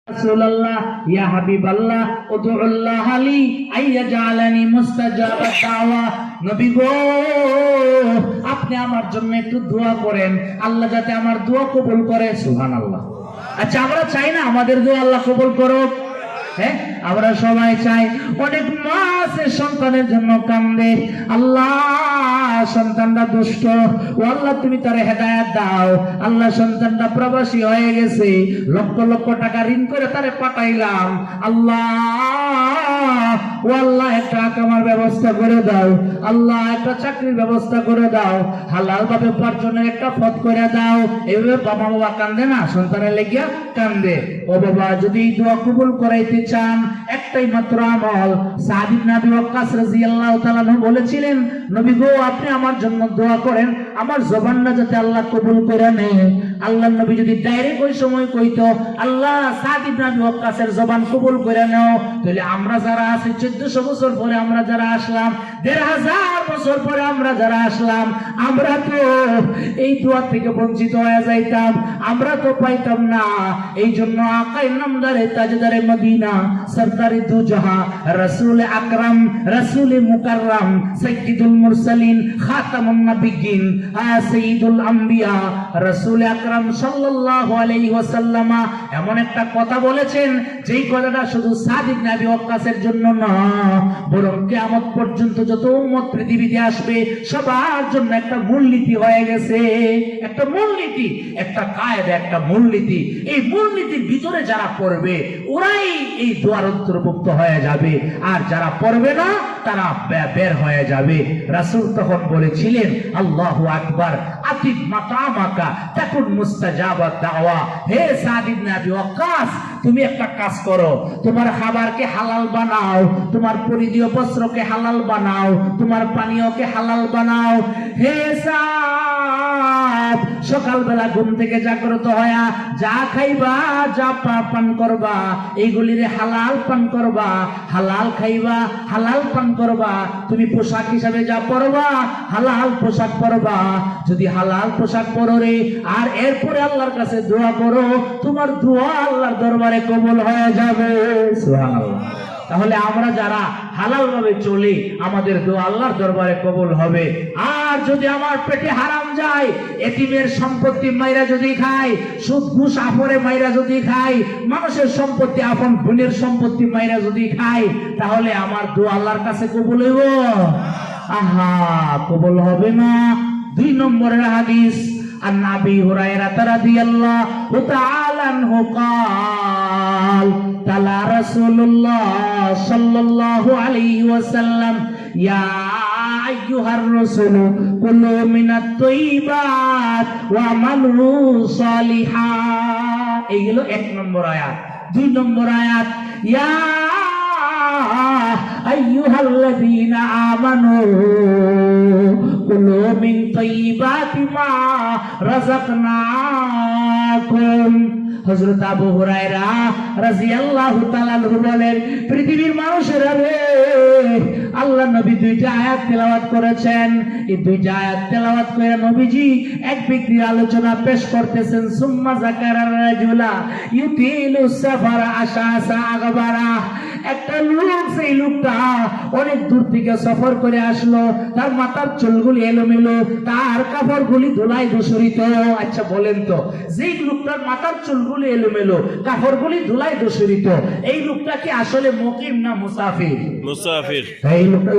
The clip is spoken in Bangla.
রাসূলুল্লাহ ইয়া হাবিবাল্লাহ উদউল্লাহ লি আইয়াজআলানি মুস্তাজাবাত দাওয়া। নবী গো, আপনি আমার জন্য একটু দোয়া করেন, আল্লাহ যাতে আমার দোয়া কবুল করে। সুবহানাল্লাহ। আচ্ছা, আমরা চাই না আমাদের দোয়া আল্লাহ কবুল করুক? হ্যাঁ, আমরা সবাই চাই। অনেক মা আছে সন্তানের জন্য কান্দে, আল্লাহ সন্তানটা দুষ্ট, ও আল্লাহ তুমি তার হেদায়েত দাও। আল্লাহ সন্তানটা প্রবাসী হয়ে গেছে, লক্ষ লক্ষ টাকা ঋণ করে তারে পাঠাইলাম, আল্লাহ ও আল্লাহ একটা কামার ব্যবস্থা করে দাও, আল্লাহ একটা চাকরির ব্যবস্থা করে দাও, হালাল ভাবে উপার্জনের একটা পথ করে দাও। এইভাবে বাবা বাবা কান্দে না, সন্তানের লেগিয়া কান্দে। ও বাবা, যদি এই দোয়া কবুল করাইতে চান, একটাই মাত্র আমল। সাদ ইবনে আবি ওয়াক্কাস রাদিয়াল্লাহু তাআলা বলেছিলেন, নবী গো, আপনি আমার জন্য দোয়া করেন, আমার জবানটা যাতে আল্লাহ কবুল করে নেয়। আল্লাহর নবী যদি ডাইরেক্ট ওই সময় কইতো, আল্লাহ সাদ ইবনে আবি ওয়াক্কাসের জবান কবুল করে নাও, তাহলে আমরা যারা আছি 1400 বছর পরে আমরা যারা আসলাম, 1500 বছর পরে আমরা যারা আসলাম, আমরা তো এই দোয়া থেকে বঞ্চিত হয়ে যাইতাম, আমরা তো পাইতাম না। এই জন্য আকায়ে নামদারে তাজদারে মদিনা সরদারে দু জাহাঁ রাসূল আকরাম রাসূল মুকাররম সাইয়্যিদুল মুরসালিন খাতামুন নবিয়্যিন সাইয়্যিদুল আম্বিয়া রাসূল আকরাম সাল্লাল্লাহু আলাইহি ওয়াসাল্লাম এমন একটা কথা বলেছেন, যেই কথাটা শুধু সাদ ইবনে আবি ওয়াক্কাসের জন্য না, বরং কিয়ামত পর্যন্ত যত উম্মত পৃথিবীতে আসবে সবার জন্য একটা মূলনীতি হয়ে গেছে। একটা মূলনীতি, একটা কায়দা, একটা মূলনীতি। এই মূলনীতির ভিতরে যারা পড়বে ওরাই এই দোয়ার অন্তর্ভুক্ত হয়ে যাবে, আর যারা পড়বে না তারা বের হয়ে যাবে। রাসূল তখন বলেছিলেন, আল্লাহু আকবার, আতিব মাকামাকা তাকুন মুস্তাজাবাত দাওয়া। হে সাদ ইবনে আবি ওয়াক্কাস, তুমি একটা কাজ করো, তোমার খাবারকে হালাল বানাও, তোমার পরিধেয় বস্ত্রকে হালাল বানাও, তোমার পানীয়কে হালাল বানাও। হে সাদ, সকালবেলা ঘুম থেকে জাগ্রত হয়া যা খাইবা, যা পান করবা, এইগুলিরে হালাল পান করবা, হালাল খাইবা, হালাল পান করবা। তুমি পোশাক হিসাবে যা পরবা, হালাল পোশাক পরবা। যদি হালাল পোশাক পরো রে, আর এরপরে আল্লাহর কাছে দোয়া করো, তোমার দোয়া আল্লাহর দরবারে কবুল হয়ে যাবে। সুবহানাল্লাহ। তাহলে আমরা যারা হালাল ভাবে চলি, আমাদের দোয়া আল্লাহর দরবারে কবুল হবে। আর যদি আমার পেটে হারাম যায়, এতিমের সম্পত্তি মাইরা যদি খাই, সুদ ঘুষ আপরে মাইরা যদি খাই, মানুষের সম্পত্তি, আপন বোনের সম্পত্তি মাইরা যদি খাই, তাহলে আমার দোয়া আল্লাহর কাছে কবুল হইব? আহা, কবুল হবে না। 2 নম্বরের হাদিস, عن أبي هريرة رضي الله تعالى عنه قال تلا رسول الله صلى الله عليه وسلم يا أيها الرسل كلوا من الطيبات واعملوا صالحا। এইগুলো 1 নম্বর আয়াত। 2 নম্বর আয়াত, ইয়া আইয়ুহাল্লাযীনা আমানু কুলু মিন তাইয়্যিবাতি মা রাযাকনাকুম। হযরত আবু হুরায়রা রাদিয়াল্লাহু তাআলা আনহু বলেন, পৃথিবীর মানুষেরা রে, আল্লাহ নবী 2টা আয়াত তেলাওয়াত করেছেন। এই 2টা আয়াত তেলাওয়াত করে নবীজি এক ব্যক্তির আলোচনা পেশ করতেছেন। সুম্মা যাকারার রাজুলা ইউতিলু সাফারা আশাসা আগবারা। একটা লোক, সেই লোকটা অনেক দূর থেকে সফর করে আসলো, তার মাথার চুলগুলি এলোমেলো, তার কাপড়গুলি ধুলায় ধূসরিত। আচ্ছা বলেন তো, যেই লোকটার মাথার চুলগুলি এলোমেলো, কাপড়গুলি ধুলায় ধূসরিত, এই লোকটা কি আসলে মুকিম না মুসাফির? মুসাফির। এই লোকটা